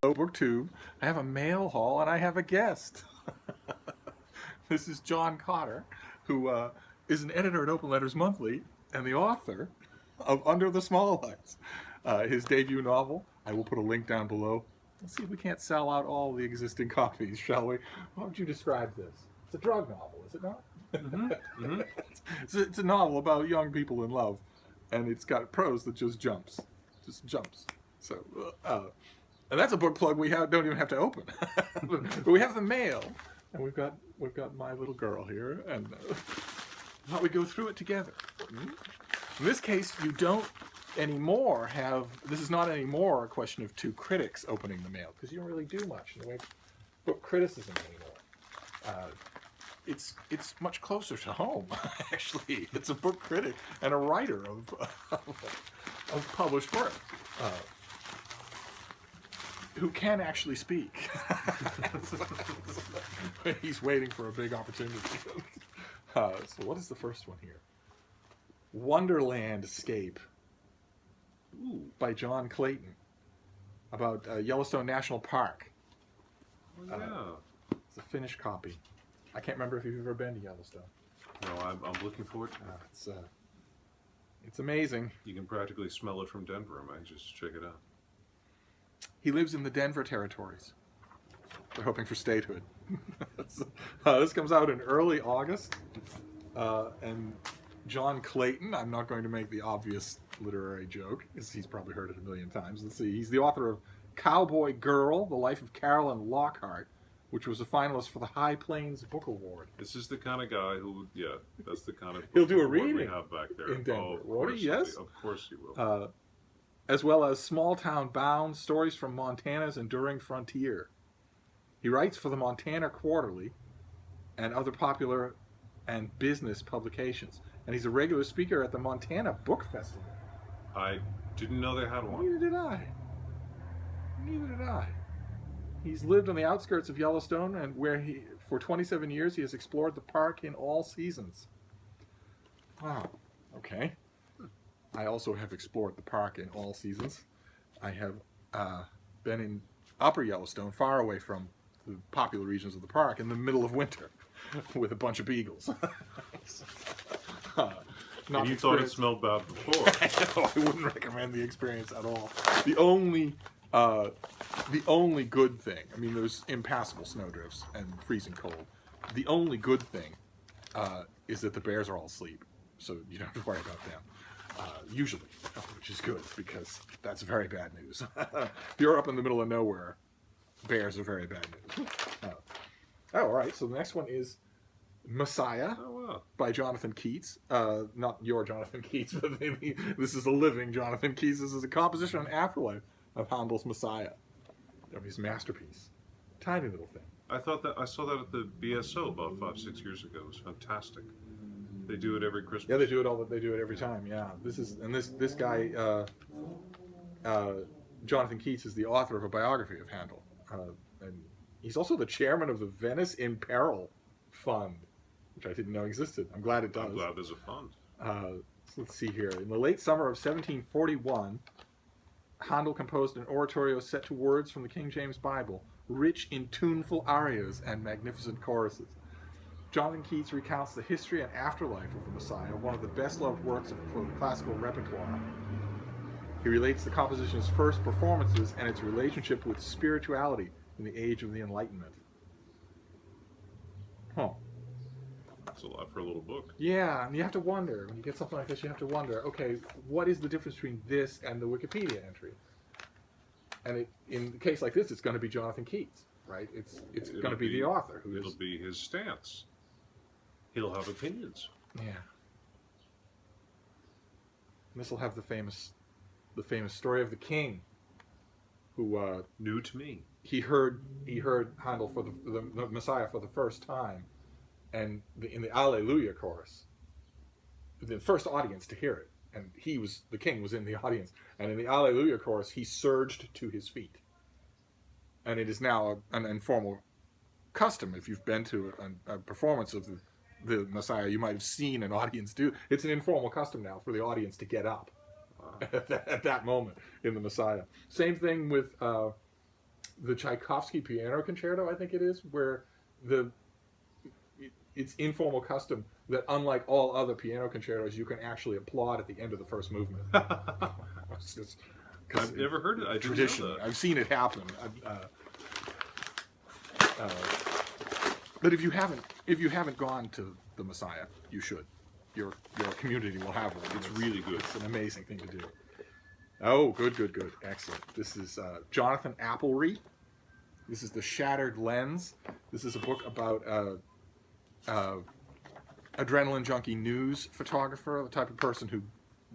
BookTube. I have a mail haul and I have a guest. This is John Cotter, who is an editor at Open Letters Monthly and the author of Under the Small Lights, his debut novel. I will put a link down below. Let's see if we can't sell out all the existing copies, shall we? How would you describe this? It's a drug novel, is it not? Mm-hmm. It's a novel about young people in love, and it's got prose that just jumps. So, and that's a book plug we don't even have to open. But we have the mail, and we've got my little girl here, and thought we'd go through it together. In this case, you don't anymore have. This is not anymore a question of two critics opening the mail, because you don't really do much in the way of book criticism anymore. It's much closer to home, actually. It's a book critic and a writer of published work. Who can actually speak. He's waiting for a big opportunity. So what is the first one here? Wonderlandscape. Ooh, by John Clayton. About Yellowstone National Park. Oh, yeah. It's a Finnish copy. I can't remember if you've ever been to Yellowstone. No, I'm looking forward to it. It's amazing. You can practically smell it from Denver. I might just check it out. He lives in the Denver territories. They're hoping for statehood. This comes out in early August. And John Clayton, I'm not going to make the obvious literary joke, because he's probably heard it a million times. Let's see. He's the author of Cowboy Girl, The Life of Carolyn Lockhart, which was a finalist for the High Plains Book Award. This is the kind of guy who, that's the kind of He'll do a award reading we have back there. in Denver. Of course, Yes? Of course he will. As well as Small Town Bound, Stories from Montana's Enduring Frontier. He writes for the Montana Quarterly and other popular and business publications. And he's a regular speaker at the Montana Book Festival. I didn't know they had one. Neither did I. He's lived on the outskirts of Yellowstone, and for 27 years, he has explored the park in all seasons. Wow. Okay. I also have explored the park in all seasons. I have been in Upper Yellowstone, far away from the popular regions of the park, in the middle of winter, with a bunch of beagles. And you thought it smelled bad before. I wouldn't recommend the experience at all. The only good thing, I mean, there's impassable snowdrifts and freezing cold. The only good thing is that the bears are all asleep, so you don't have to worry about them. Usually, which is good, because that's very bad news. If you're up in the middle of nowhere, bears are very bad news. All right, so the next one is Messiah by Jonathan Keats. Not your Jonathan Keats, but maybe this is a living Jonathan Keats. This is a composition on afterlife of Handel's Messiah, of his masterpiece. Tiny little thing. I saw that at the BSO about 5-6 years ago. It was fantastic. They do it every Christmas. Yeah, they do it every time. Yeah, this guy, Jonathan Keats, is the author of a biography of Handel, and he's also the chairman of the Venice in Peril Fund, which I didn't know existed. I'm glad it does. I'm glad there's a fund. So let's see here. In the late summer of 1741, Handel composed an oratorio set to words from the King James Bible, rich in tuneful arias and magnificent choruses. Jonathan Keats recounts the history and afterlife of the Messiah, one of the best-loved works of classical repertoire. He relates the composition's first performances and its relationship with spirituality in the age of the Enlightenment. Huh. That's a lot for a little book. Yeah, and you have to wonder, when you get something like this, you have to wonder, okay, what is the difference between this and the Wikipedia entry? And in a case like this, it's going to be Jonathan Keats, right? It's going to be the author. It'll be his stance. He'll have opinions. Yeah. And this will have the famous story of the king, who new to me. He heard Handel for the Messiah for the first time, and in the Alleluia chorus, the first audience to hear it, and the king was in the audience, and in the Alleluia chorus, he surged to his feet, and it is now an informal custom. If you've been to a performance of the Messiah, you might have seen an audience do. It's an informal custom now for the audience to get up at that moment in the Messiah. Same thing with the Tchaikovsky Piano Concerto, I think it is, where it's informal custom that, unlike all other piano concertos, you can actually applaud at the end of the first movement. It's just, I've never heard it. I didn't tradition. know that. I've seen it happen. But if you haven't gone to the Messiah, you should. Your community will have one. It's really good. It's an amazing thing to do. Oh, good. Excellent. This is Jonathan Appleby. This is The Shattered Lens. This is a book about adrenaline junkie news photographer, the type of person who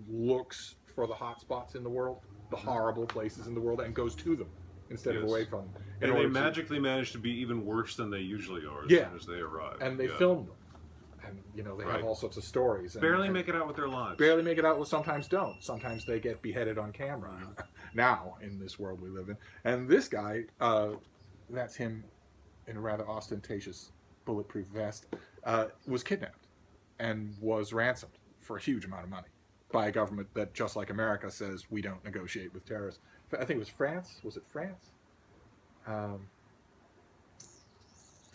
looks for the hot spots in the world, the horrible places in the world, and goes to them instead of away from them. And they magically manage to be even worse than they usually are as soon as they arrive. And they film them. And, they have all sorts of stories. Barely make it out with their lives. Barely make it out, well, sometimes don't. Sometimes they get beheaded on camera. Now, in this world we live in. And this guy, that's him in a rather ostentatious bulletproof vest, was kidnapped and was ransomed for a huge amount of money by a government that, just like America, says we don't negotiate with terrorists. I think it was France. Was it France?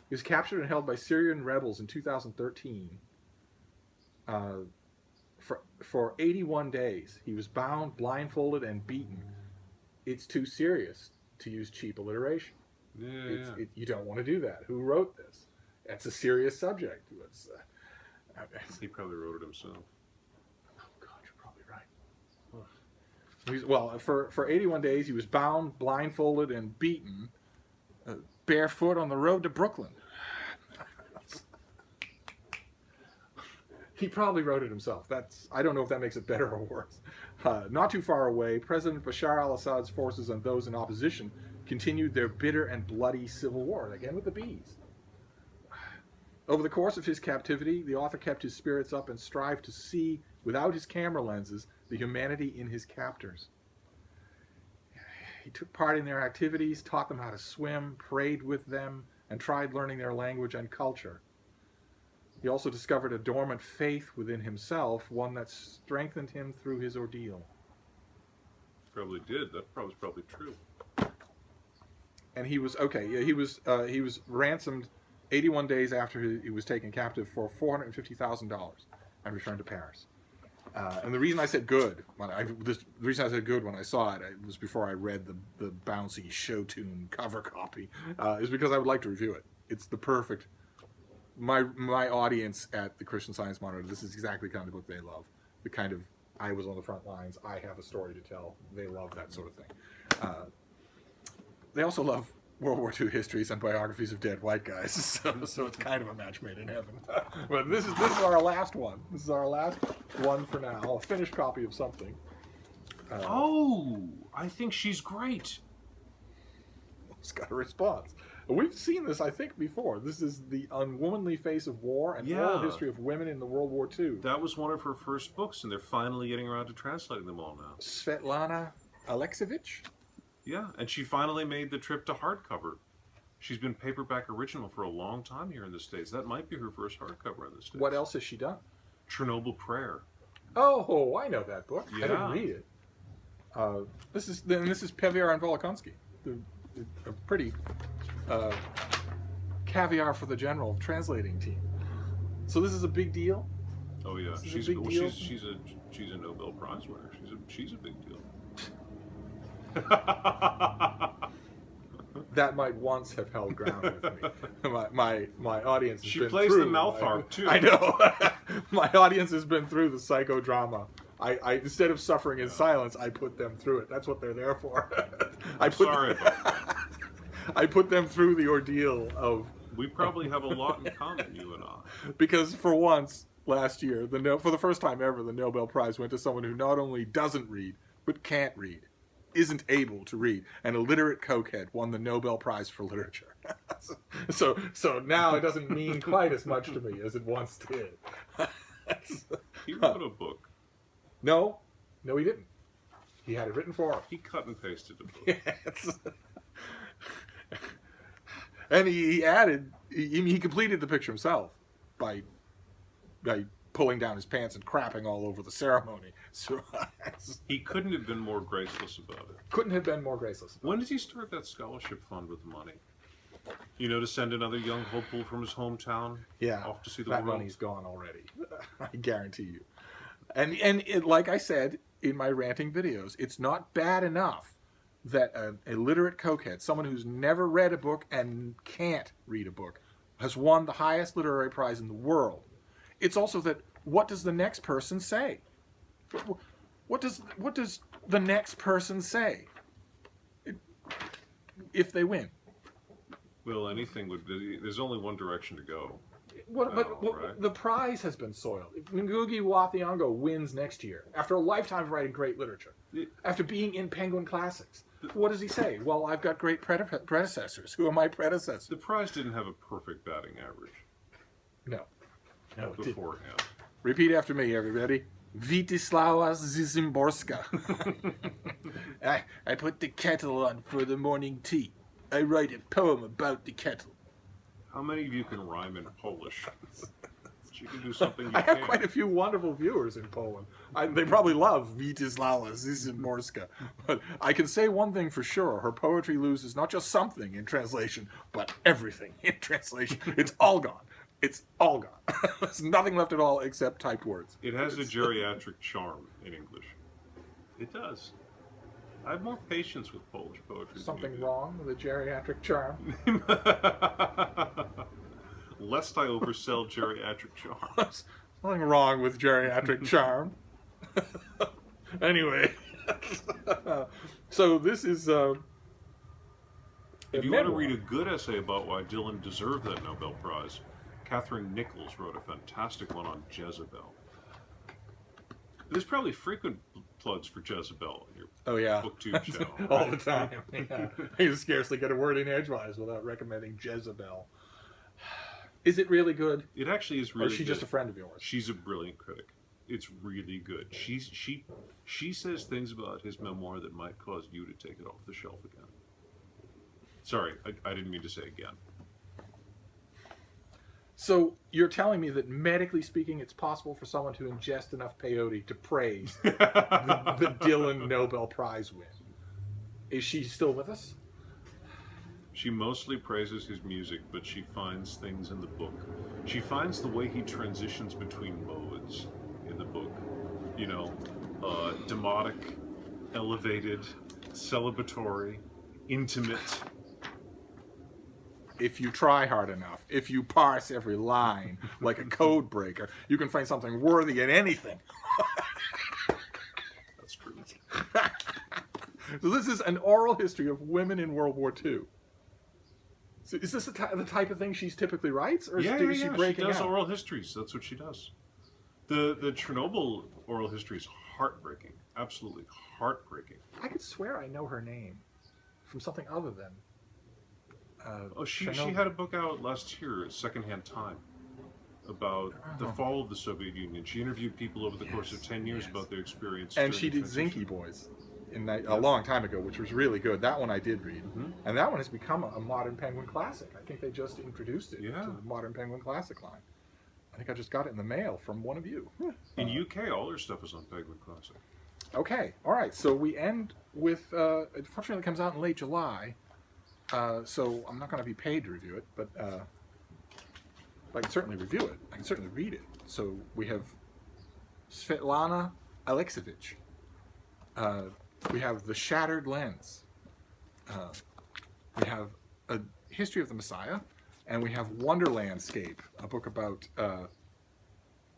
He was captured and held by Syrian rebels in 2013 for 81 days. He was bound, blindfolded, and beaten. It's too serious to use cheap alliteration. You don't want to do that. Who wrote this? That's a serious subject. He probably wrote it himself. Oh, God, you're probably right. Well, for 81 days, he was bound, blindfolded, and beaten, barefoot on the road to Brooklyn. He probably wrote it himself. I don't know if that makes it better or worse. Not too far away, President Bashar al-Assad's forces and those in opposition continued their bitter and bloody civil war, again with the bees. Over the course of his captivity, the author kept his spirits up and strived to see, without his camera lenses, the humanity in his captors. He took part in their activities, taught them how to swim, prayed with them, and tried learning their language and culture. He also discovered a dormant faith within himself, one that strengthened him through his ordeal. Probably did. That was probably true. And he was he was ransomed 81 days after he was taken captive for $450,000 and returned to Paris. And the reason I said good when I saw it, was before I read the bouncy show tune cover copy, is because I would like to review it. It's the perfect. My audience at the Christian Science Monitor, this is exactly the kind of book they love. The kind of, I was on the front lines, I have a story to tell. They love that sort of thing. They also love World War II histories and biographies of dead white guys, so it's kind of a match made in heaven. But this is our last one. This is our last one for now. A finished copy of something. I think she's great. It's got a response. We've seen this, I think, before. This is The Unwomanly Face of War and Oral History of Women in the World War II. That was one of her first books, and they're finally getting around to translating them all now. Svetlana Alexievich? Yeah, and she finally made the trip to hardcover. She's been paperback original for a long time here in the States. That might be her first hardcover in the States. What else has she done? Chernobyl Prayer. Oh, I know that book. Yeah. I didn't read it. This is Peviar and Volokhonsky. A pretty caviar for the general translating team. So this is a big deal. Oh yeah, she's a Nobel Prize winner. She's a big deal. That might once have held ground with me. My audience has she been plays through the mouth harp too. I know. My audience has been through the psychodrama. I instead of suffering in silence, I put them through it. That's what they're there for. Sorry about that. I put them through the ordeal of. We probably have a lot in common, you and I. Because for once last year, for the first time ever, the Nobel Prize went to someone who not only doesn't read but can't read, isn't able to read, and a literate cokehead won the Nobel Prize for Literature. So now it doesn't mean quite as much to me as it once did. He wrote a book. No, he didn't. He had it written for him. He cut and pasted a book. Yes. And he added, he completed the picture himself by pulling down his pants and crapping all over the ceremony. So He couldn't have been more graceless about it. couldn't have been more graceless. When did he start that scholarship fund with the money? You know, to send another young hopeful from his hometown off to see the that world? money's gone already. I guarantee you. And it, like I said in my ranting videos, it's not bad enough that an illiterate cokehead, someone who's never read a book and can't read a book, has won the highest literary prize in the world. It's also that what does the next person say? What does the next person say if they win? Well, anything would be. There's only one direction to go. But the prize has been soiled. If Ngugi wa Thiong'o wins next year, after a lifetime of writing great literature, after being in Penguin Classics, what does he say? Well, I've got great predecessors. Who are my predecessors? The prize didn't have a perfect batting average. No, it didn't. Beforehand. Repeat after me, everybody. Vitislava Zimborska. I put the kettle on for the morning tea. I write a poem about the kettle. How many of you can rhyme in Polish? You can do something you I have can. quite a few wonderful viewers in Poland. They probably love Witysława Zimborska. But I can say one thing for sure. Her poetry loses not just something in translation, but everything in translation. It's all gone. It's all gone. There's nothing left at all except typed words. It has a geriatric charm in English. It does. I have more patience with Polish poetry. Something wrong with the geriatric charm? Lest I oversell geriatric charm. There's nothing wrong with geriatric charm. Anyway. So this is... If you want to read a good essay about why Dylan deserved that Nobel Prize, Catherine Nichols wrote a fantastic one on Jezebel. There's probably frequent plugs for Jezebel in your BookTube channel. All the time. Yeah. You scarcely get a word in edgewise without recommending Jezebel. Is it really good? It actually is really good. Or is she just a friend of yours? She's a brilliant critic. It's really good. She says things about his memoir that might cause you to take it off the shelf again. Sorry, I didn't mean to say again. So you're telling me that medically speaking, it's possible for someone to ingest enough peyote to praise the Dylan Nobel Prize win. Is she still with us? She mostly praises his music, but she finds things in the book. She finds the way he transitions between modes in the book. You know, demotic, elevated, celebratory, intimate. If you try hard enough, if you parse every line like a code breaker, you can find something worthy in anything. That's true. So this is an oral history of women in World War II. So is this the type of thing she typically writes, or is she breaking She does out? oral histories. That's what she does. The Chernobyl oral history is heartbreaking. Absolutely heartbreaking. I could swear I know her name from something other than. She had a book out last year, Secondhand Time, about the fall of the Soviet Union. She interviewed people over the course of 10 years about their experience. And she did transition. Zinky Boys a long time ago, which was really good. That one I did read. Mm-hmm. And that one has become a modern Penguin classic. I think they just introduced it to the modern Penguin classic line. I think I just got it in the mail from one of you. In UK, all their stuff is on Penguin Classic. Okay, all right. So we end with, unfortunately it comes out in late July. So I'm not going to be paid to review it, but I can certainly review it. I can certainly read it. So we have Svetlana Alexievich. We have The Shattered Lens. We have A History of the Messiah. And we have Wonderlandscape, a book about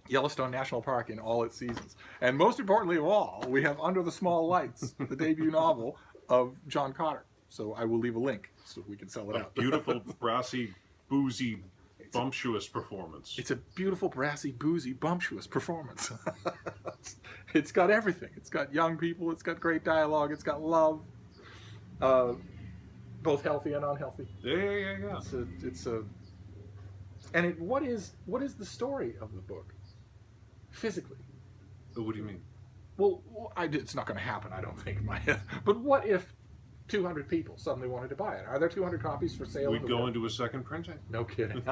Yellowstone National Park in all its seasons. And most importantly of all, we have Under the Small Lights, the debut novel of John Cotter. So I will leave a link so we can sell it out. Beautiful, brassy, boozy, bumptious performance. It's a beautiful, brassy, boozy, bumptious performance. It's got everything. It's got young people. It's got great dialogue. It's got love, both healthy and unhealthy. Yeah. And what is the story of the book, physically? What do you mean? Well, it's not going to happen, I don't think. But what if 200 people suddenly wanted to buy it? Are there 200 copies for sale? We'd go into a second printing. No kidding.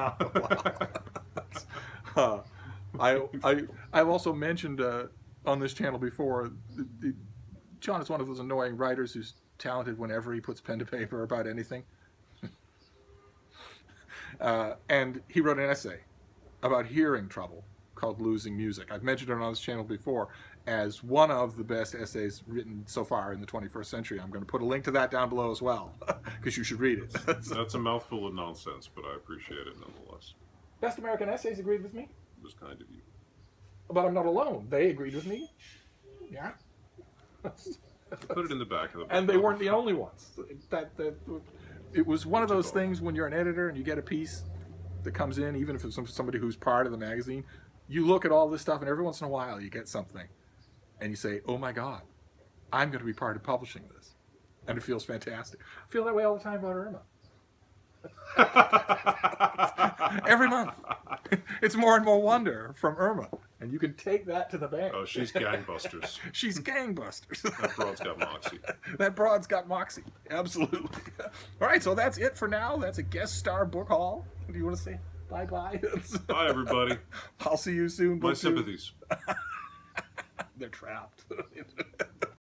I've also mentioned on this channel before. John is one of those annoying writers who's talented whenever he puts pen to paper about anything. And he wrote an essay about hearing trouble called "Losing Music." I've mentioned it on this channel before as one of the best essays written so far in the 21st century. I'm going to put a link to that down below as well, because you should read it. That's a mouthful of nonsense, but I appreciate it nonetheless. Best American Essays agreed with me, It was kind of you. but I'm not alone. They agreed with me. Yeah. Put it in the back of the book. And they weren't the only ones. It was one of those things when you're an editor and you get a piece that comes in, even if it's somebody who's part of the magazine, you look at all this stuff and every once in a while you get something and you say, oh my God, I'm going to be part of publishing this. And it feels fantastic. I feel that way all the time about Irma. Every month. It's more and more wonder from Irma. And you can take that to the bank. Oh, she's gangbusters. She's gangbusters. That broad's got moxie. That broad's got moxie. Absolutely. All right, so that's it for now. That's a guest star book haul. Do you want to say bye-bye? Bye, everybody. I'll see you soon. My sympathies. They're trapped.